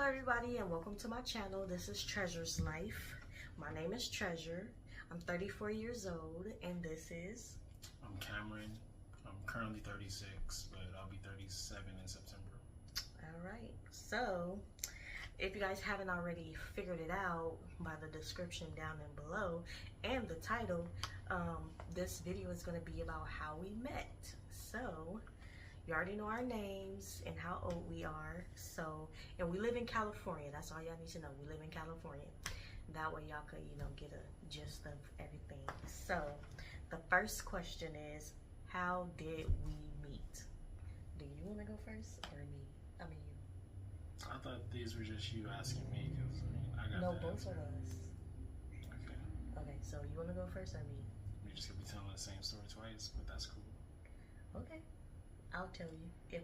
everybody, and welcome to my channel. This is Treasure's Life. My name is Treasure. I'm 34 years old, and this is... I'm Cameron. I'm currently 36, but I'll be 37 in September. Alright, so if you guys haven't already figured it out by the description down and below and the title, this video is going to be about how we met. So you already know our names and how old we are. So, and we live in California. That's all y'all need to know. We live in California. That way y'all could, get a gist of everything. So, the first question is, how did we meet? Do you want to go first or me? I mean, you. I thought these were just you asking me because I got No, the both answer. of us. Okay. Okay, so you want to go first or me? We just gonna be telling the same story twice, but that's cool. Okay, I'll tell you. If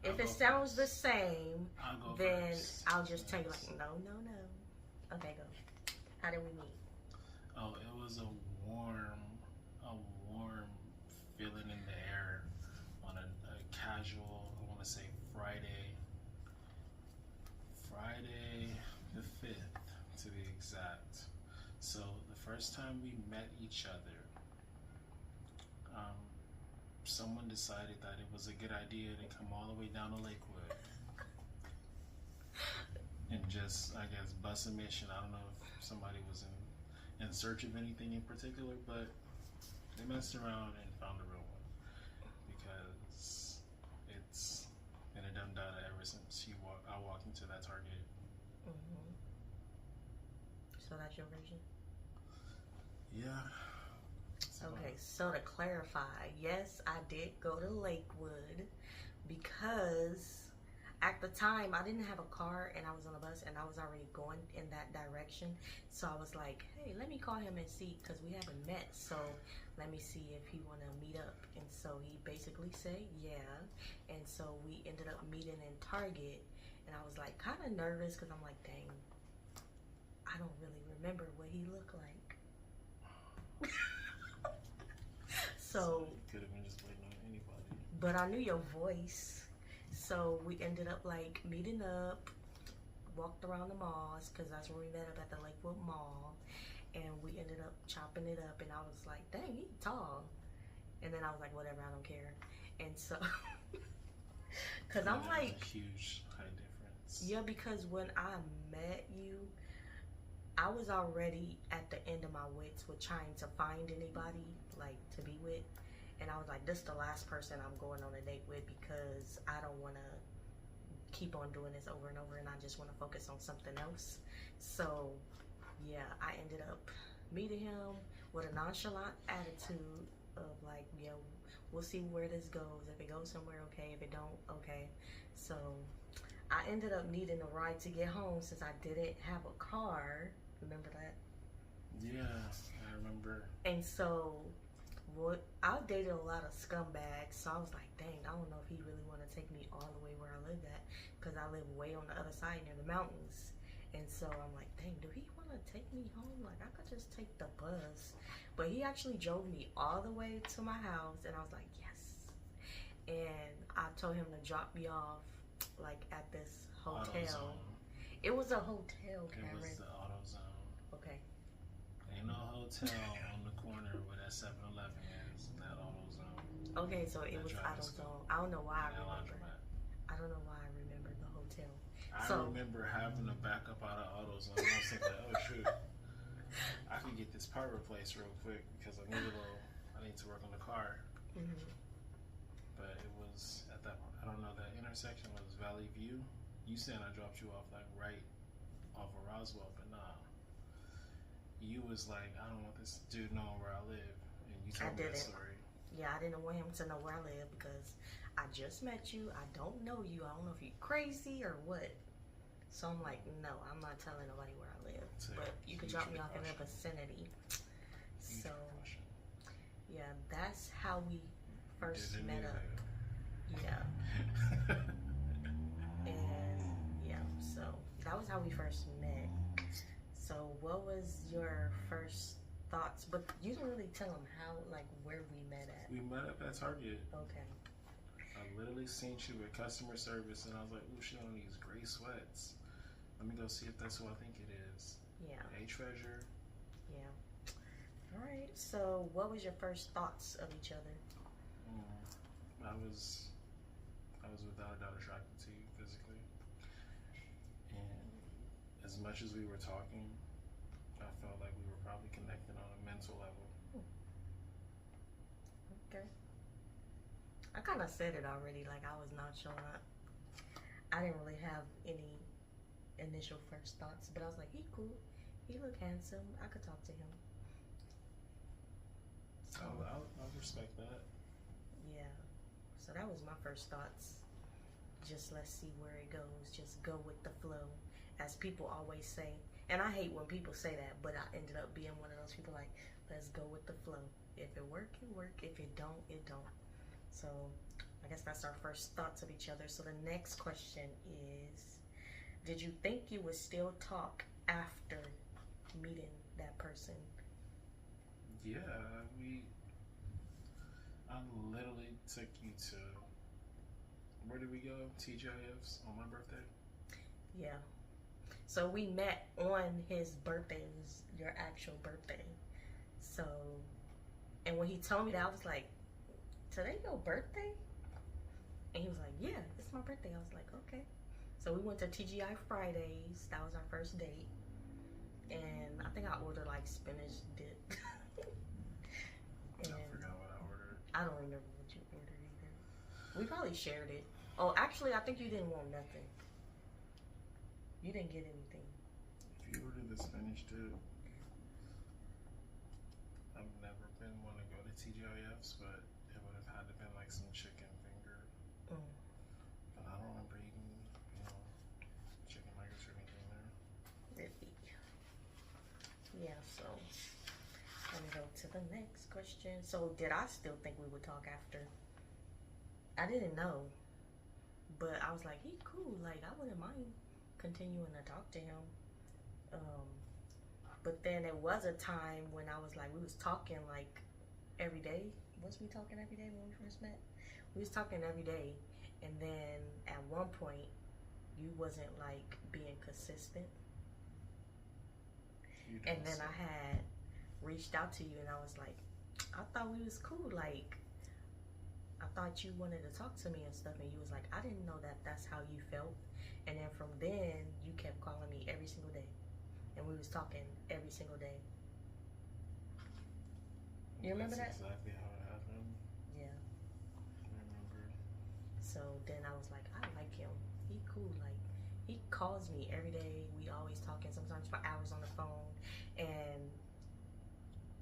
I'll it go sounds first. the same, I'll go then first. I'll just tell you Yes. like, no. Okay, go. How did we meet? Oh, it was a warm feeling in the air on a casual, I want to say Friday the 5th to be exact. So the first time we met each other, someone decided that it was a good idea to come all the way down to Lakewood and just, I guess, bust a mission. I don't know if somebody was in search of anything in particular, but they messed around and found a real one because it's been a dumb data ever since I walked into that Target. Mm-hmm. So that's your version? Yeah. Okay, so to clarify, yes, I did go to Lakewood because at the time I didn't have a car and I was on a bus and I was already going in that direction. So I was like, hey, let me call him and see, because we haven't met, so let me see if he want to meet up. And so he basically said yeah, and so we ended up meeting in Target, and I was like kind of nervous because I'm like, dang, I don't really remember what he looked like. So it could have been just waiting on anybody. But I knew your voice. So we ended up like meeting up, walked around the malls, because that's where we met up, at the Lakewood Mall. And we ended up chopping it up, and I was like, dang, he's tall. And then I was like, whatever, I don't care. And so, because I'm There's like, a huge height difference. yeah, because when I met you, I was already at the end of my wits with trying to find anybody like to be with, and I was like, this is the last person I'm going on a date with, because I don't want to keep on doing this over and over, and I just want to focus on something else. So yeah, I ended up meeting him with a nonchalant attitude of like, yeah, we'll see where this goes. If it goes somewhere, okay. If it don't, okay. So I ended up needing a ride to get home since I didn't have a car. Remember that? Yeah, I remember. And so I dated a lot of scumbags, so I was like, dang, I don't know if he really want to take me all the way where I live at, because I live way on the other side near the mountains. And so I'm like, dang, do he want to take me home? Like, I could just take the bus. But he actually drove me all the way to my house, and I was like, yes. And I told him to drop me off, like, at this hotel. AutoZone. It was a hotel, Cameron. It was the AutoZone. Okay. Ain't no hotel on the corner where that 7-Eleven is, in that AutoZone. Okay, so it was driving AutoZone. school. I don't know why I That remember. laundromat. I don't know why I remember the hotel. I So- remember having to back up out of AutoZone. I was thinking, oh shoot, I could get this part replaced real quick because I need to work on the car. Mm-hmm. But it was at that, I don't know, that intersection was Valley View. You said I dropped you off like right off of Roswell, but nah. You was like, I don't want this dude knowing where I live, and you told me that didn't. story. Yeah, I didn't want him to know where I live because I just met you. I don't know you. I don't know if you're crazy or what. So I'm like, no, I'm not telling nobody where I live. It's a But you could huge drop me off in the precaution. vicinity. Huge So precaution. yeah, that's how we first Didn't met need up. it. Yeah. And yeah, so that was how we first met. So what was your first thoughts? But you didn't really tell them how, like, where we met at. We met up at Target. Okay. I literally seen you with customer service, and I was like, ooh, she on these gray sweats. Let me go see if that's who I think it is. Yeah. Hey, Treasure. Yeah. All right. So, what was your first thoughts of each other? I was without a doubt attracted to you physically, and as much as we were talking, I felt like we were probably connected on a mental level. Okay. I kind of said it already. Like I was nonchalant. I didn't really have any initial first thoughts, but I was like, he cool. He looked handsome. I could talk to him. So, I'll respect that. yeah. So that was my first thoughts. Just let's see where it goes. Just go with the flow, as people always say. And I hate when people say that, but I ended up being one of those people like, let's go with the flow. If it work, it work. If it don't, it don't. So I guess that's our first thoughts of each other. So the next question is, did you think you would still talk after meeting that person? Yeah, I literally took you to, where did we go? TGIF's on my birthday. Yeah. So we met on his birthday. It was your actual birthday. So, and when he told me that, I was like, today your birthday? And he was like, yeah, it's my birthday. I was like, okay. So we went to TGI Fridays. That was our first date. And I think I ordered like spinach dip. I forgot what I ordered. I don't remember what you ordered either. We probably shared it. Oh, actually, I think you didn't want nothing. You didn't get anything. If you ordered the spinach dip, I've never been one to go to TGIF's, but it would have had to been like some chicken finger. But I don't remember eating, chicken nuggets or anything there. Really? Yeah, so let me go to the next question. So did I still think we would talk after? I didn't know. But I was like, he cool. Like, I wouldn't mind continuing to talk to him. But then there was a time when I was like, we was talking like every day. Was we talking every day when we first met? We was talking every day. And then at one point, you wasn't like being consistent. And then I had reached out to you and I was like, I thought we was cool. Like, I thought you wanted to talk to me and stuff. And you was like, I didn't know that that's how you felt. And then from then, you kept calling me every single day. And we was talking every single day. You remember that? That's exactly how it happened. Yeah. I remember. So then I was like, I like him. He cool. Like, he calls me every day. We always talking, sometimes for hours on the phone. And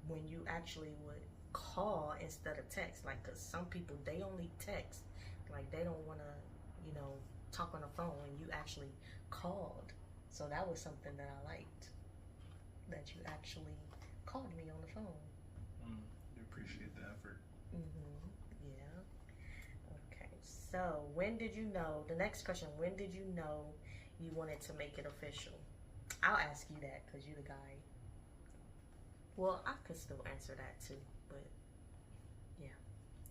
when you actually would call instead of text, like, cause some people, they only text. Like, they don't want to, talk on the phone. And you actually called. So that was something that I liked. That you actually called me on the phone. You appreciate the effort. Yeah. Okay. So when did you know? The next question: when did you know you wanted to make it official? I'll ask you that because you're the guy. Well, I could still answer that too, but yeah.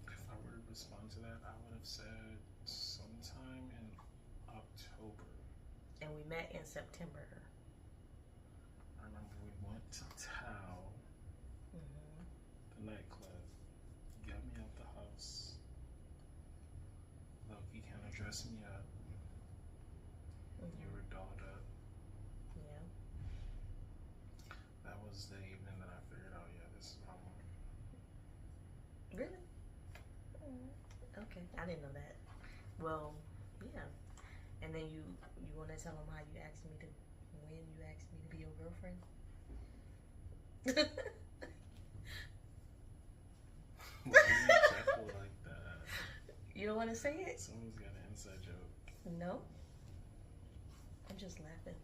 If I were to respond to that, I would have said sometime in October. And we met in September. I remember we went to Tao, the nightclub. You got me out the house. Look, you kind of dressed me up. You were dolled up. Yeah. That was the evening that I figured out, yeah, this is my one. Really? Okay, I didn't know that. Well, yeah. And then you want to tell them how you asked me to, when you asked me to be your girlfriend? Why are you careful like that? You don't want to say it? Someone's got an inside joke. No. I'm just laughing.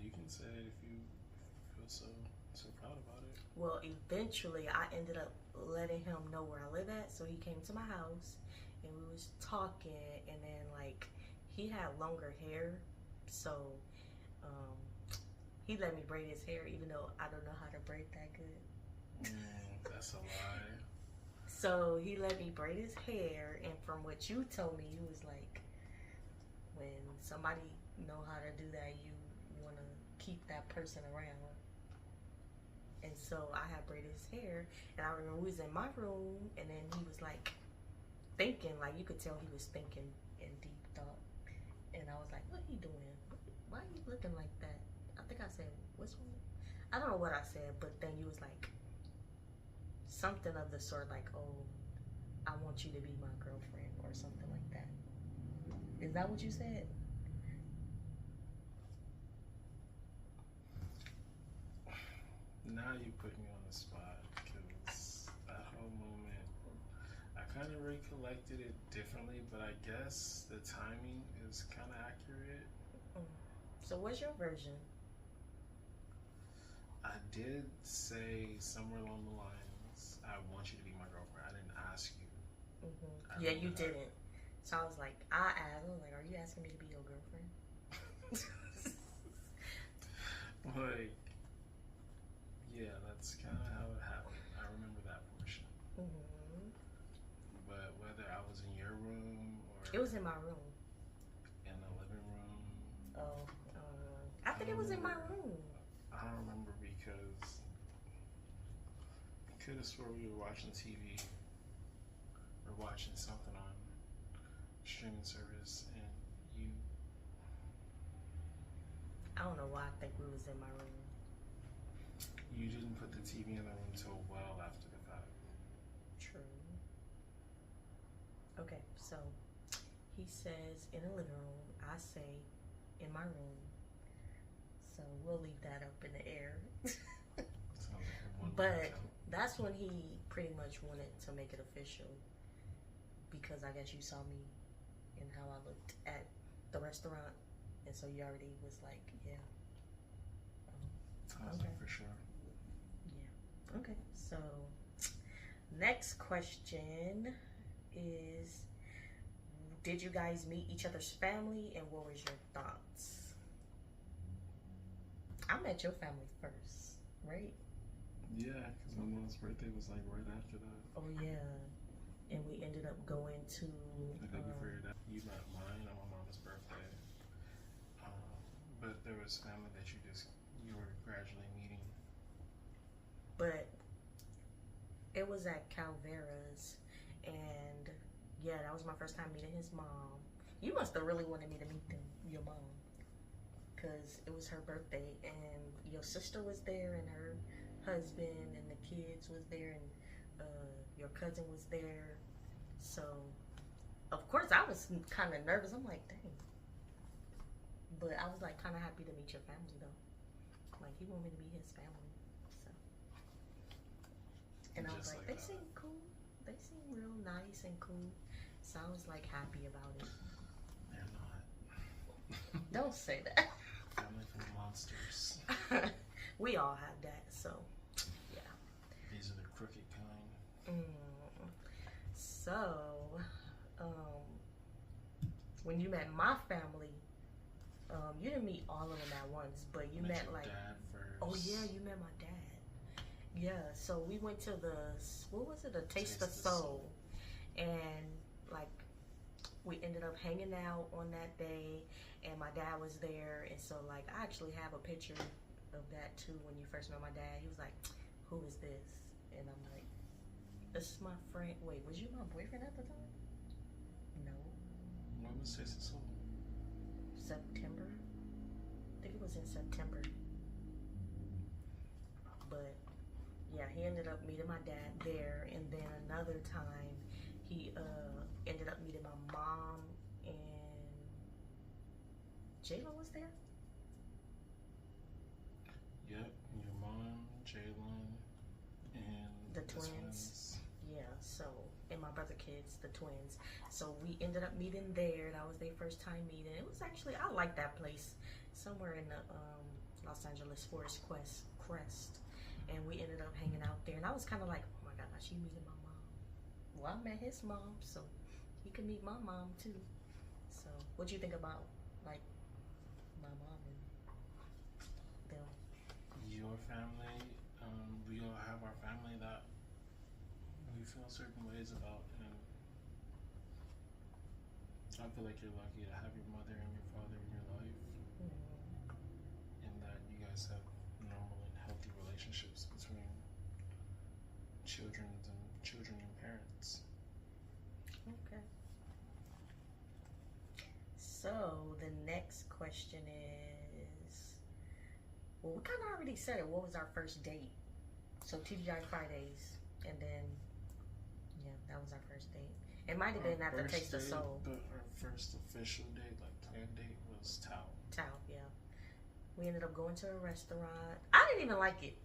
You can say it if you feel so proud about it. Well, eventually I ended up letting him know where I live at, so he came to my house and we was talking, and then like he had longer hair, so he let me braid his hair even though I don't know how to braid that good. That's a lie. So he let me braid his hair, and from what you told me, you was like, when somebody know how to do that, you want to keep that person around. And so I had braided his hair, and I remember we was in my room, and then he was like thinking, like you could tell he was thinking in deep thought. And I was like, "What are you doing? Why are you looking like that?" I think I said, "What's wrong?" I don't know what I said, but then you was like something of the sort, like, "Oh, I want you to be my girlfriend," or something like that. Is that what you said? Now you put me on the spot because that whole moment, I kind of recollected it differently, but I guess the timing is kind of accurate. Mm. So what's your version? I did say somewhere along the lines, "I want you to be my girlfriend." I didn't ask you. Yeah, you didn't. So I was like, I was like, "Are you asking me to be your girlfriend?" Like, yeah, that's kind of how it happened. I remember that portion. Mm-hmm. But whether I was in your room or It was in my room. in the living room, Oh, I think it was in my room. I don't remember because I could have swore we were watching TV or watching something on streaming service, and I don't know why I think we was in my room. you didn't put the TV in the room till well after the fact. True. Okay, so he says in the living room. I say in my room. So we'll leave that up in the air. But that's when he pretty much wanted to make it official, because I guess you saw me and how I looked at the restaurant, and so you already was like, yeah. I was like, for sure. Yeah. Okay. So next question is, did you guys meet each other's family, and what was your thoughts? I met your family first, right? Yeah, because my mom's birthday was like right after that. Oh yeah, and we ended up going to. The day before your dad, you met mine on my mom's birthday. But there was family that you were gradually meeting. But it was at Calvera's, and yeah, that was my first time meeting his mom. You must have really wanted me to meet your mom, because it was her birthday, and your sister was there, and her husband, and the kids was there, and your cousin was there. So, of course, I was kind of nervous. I'm like, dang. But I was like kind of happy to meet your family, though. Like, he wanted me to be his family. So, and I was like, they seem cool. They seem real nice and cool. So I was like happy about it. They're not. Don't say that. Family from monsters. We all have that, so yeah. These are the crooked kind. So, when you met my family, you didn't meet all of them at once, but you met your like. Dad first. Oh yeah, you met my dad. Yeah, so we went to what was it? A Taste of Soul, and like we ended up hanging out on that day, and my dad was there, and so like I actually have a picture of that too. When you first met my dad, he was like, "Who is this?" And I'm like, "This is my friend." Wait, was you my boyfriend at the time? No. When was Taste of Soul? September. I think it was in September. But yeah, he ended up meeting my dad there, and then another time he ended up meeting my mom, and Jayla was there. Yep, your mom, Jalen, and the twins. Yeah, so and my brother kids, the twins. So we ended up meeting there. That was their first time meeting. It was actually, I like that place, somewhere in the Los Angeles Forest Crest. And we ended up hanging out there, and I was kind of like, oh my gosh, you meeting my mom? Well, I met his mom, so he could meet my mom too. So what do you think about like my mom and them? Your family, we all have our family that we you feel certain ways about, and I feel like you're lucky to have your mother and your father in your life, and that you guys have normal and healthy relationships between children and parents. Okay. So the next question is, well, we kind of already said it. What was our first date? So TGI Fridays, and then yeah, that was our first date. It might have been at the Taste of Soul. But our first official date, like planned date, was Tao. Tao, yeah. We ended up going to a restaurant. I didn't even like it.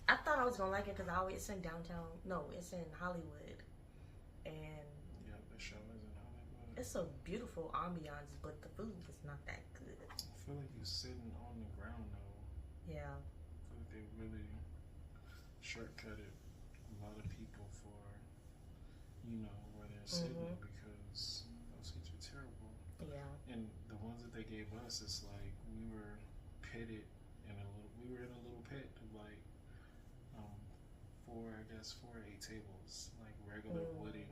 I thought I was gonna like it because it's in downtown. No, it's in Hollywood, and yeah, the show is in Hollywood. It's a beautiful ambiance, but the food was not that good. I feel like you're sitting on the ground though. Yeah. I feel like they really shortcutted a lot of people for, where they're sitting, because those seats were terrible. Yeah. And the ones that they gave us, it's like we were pitted we were in a little pit of like 4 or 8 tables, like regular wooden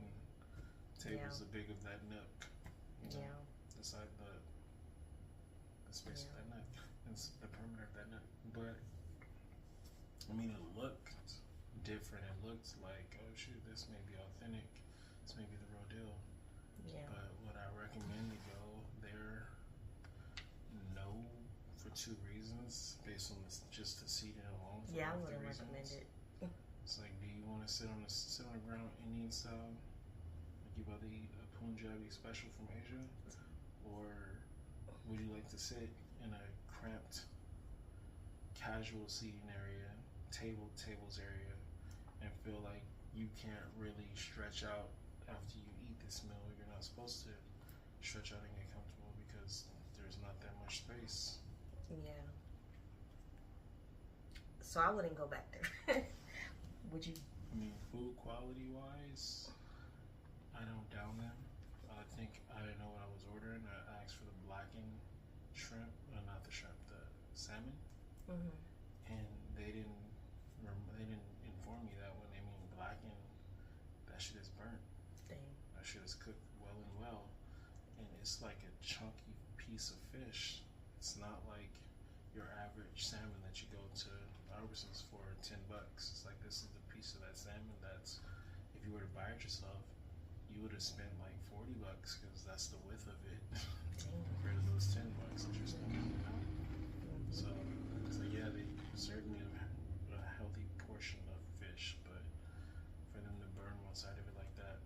tables, the big of that nook. Beside the space of that nook, and the perimeter of that nook. But I mean, it looked different. It looked like, oh shoot, this may be authentic. This may be the real deal. Yeah. But would I recommend to go there? No, for 2 reasons, based on just the seating alone. Yeah, I wouldn't recommend it. It's like, do you want to sit on the ground Indian style, like you about to eat a Punjabi special from Asia, or would you like to sit in a cramped, casual seating area, tables area, and feel like you can't really stretch out after you eat this meal? You're not supposed to stretch out and get comfortable because there's not that much space. Yeah. So I wouldn't go back there. Would you? I mean, food quality wise, I don't down them. I think I didn't know what I was ordering. I asked for the blackened shrimp, not the shrimp, the salmon, and they didn't inform me that when they mean blackened, that shit is burnt. Dang. That shit is cooked well, and it's like a chunky piece of fish. It's not like your average salmon that you go to Albertsons for $10. It's like, this is the piece of that salmon that's, if you were to buy it yourself, you would have spent like $40 because that's the width of it compared to those $10 that you're spending. So yeah, they served me a healthy portion of fish, but for them to burn one side of it like that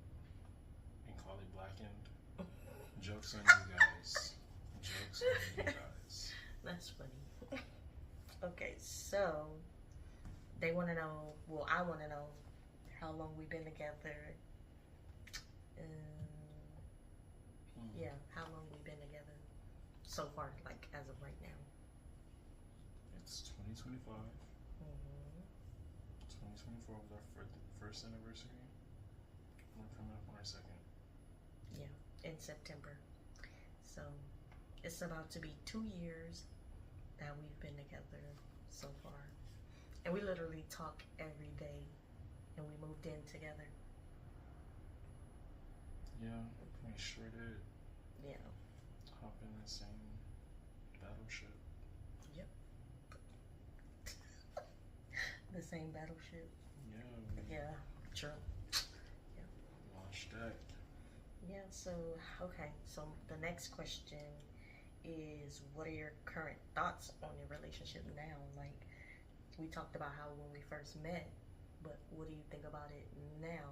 and call it blackened, jokes on you guys. Jokes on you guys. That's funny. Okay, so they want to know, well, I want to know how long we've been together. Yeah, how long we've been together so far, like as of right now. It's 2025. 2024 was our first anniversary. We're coming up on our second. Yeah, in September. So it's about to be 2 years that we've been together so far. And we literally talk every day, and we moved in together. Yeah, we sure did. Yeah. Hop in the same battleship. Yep. The same battleship. Yeah. Yeah, true. Yeah. Launch deck. Yeah, so, okay. So the next question is, what are your current thoughts on your relationship now? Like, we talked about how when we first met, but what do you think about it now?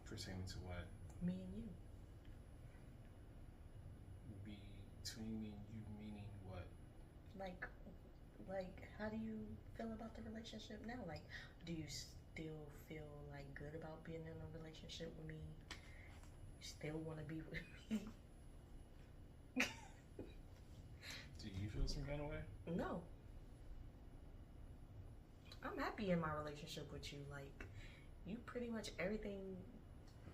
Pertaining to what? Me and you. Between me and you, meaning what? Like, how do you feel about the relationship now? Like, do you still feel like good about being in a relationship with me? You still want to be with me? Do you feel some kind of way? No. I'm happy in my relationship with you. Like, you pretty much everything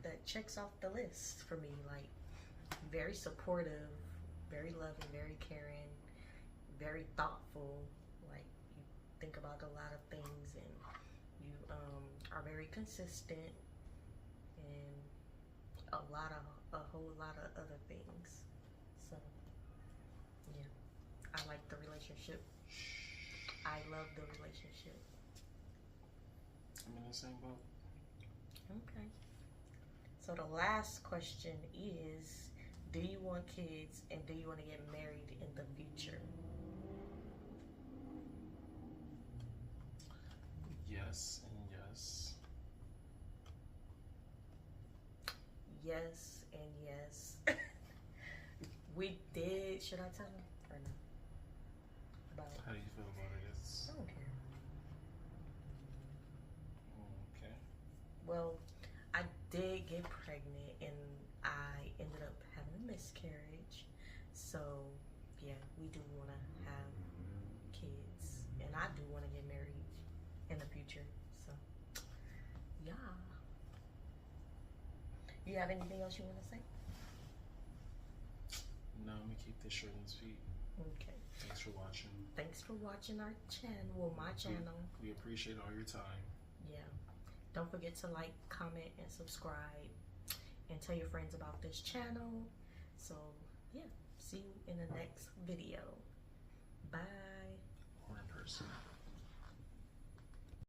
that checks off the list for me. Like, very supportive, very loving, very caring, very thoughtful. Like, you think about a lot of things, and very consistent, and a whole lot of other things. So, yeah, I like the relationship. I love the relationship. I'm in the same boat. Okay. So the last question is, do you want kids and do you want to get married in the future? Yes and yes. Yes and yes. We did. Should I tell them or no? About. How do you feel about it? It's I don't care. okay. Well, I did get pregnant and I ended up having a miscarriage. So, yeah, we do want to have kids. And I do want to get married in the future. So, yeah. You have anything else you want to say? No, I'm gonna keep this short and sweet. Okay. Thanks for watching. Thanks for watching our channel. Well, my channel. We appreciate all your time. Yeah. Don't forget to like, comment, and subscribe. And tell your friends about this channel. So, yeah. See you in the next video. Bye. Or in person.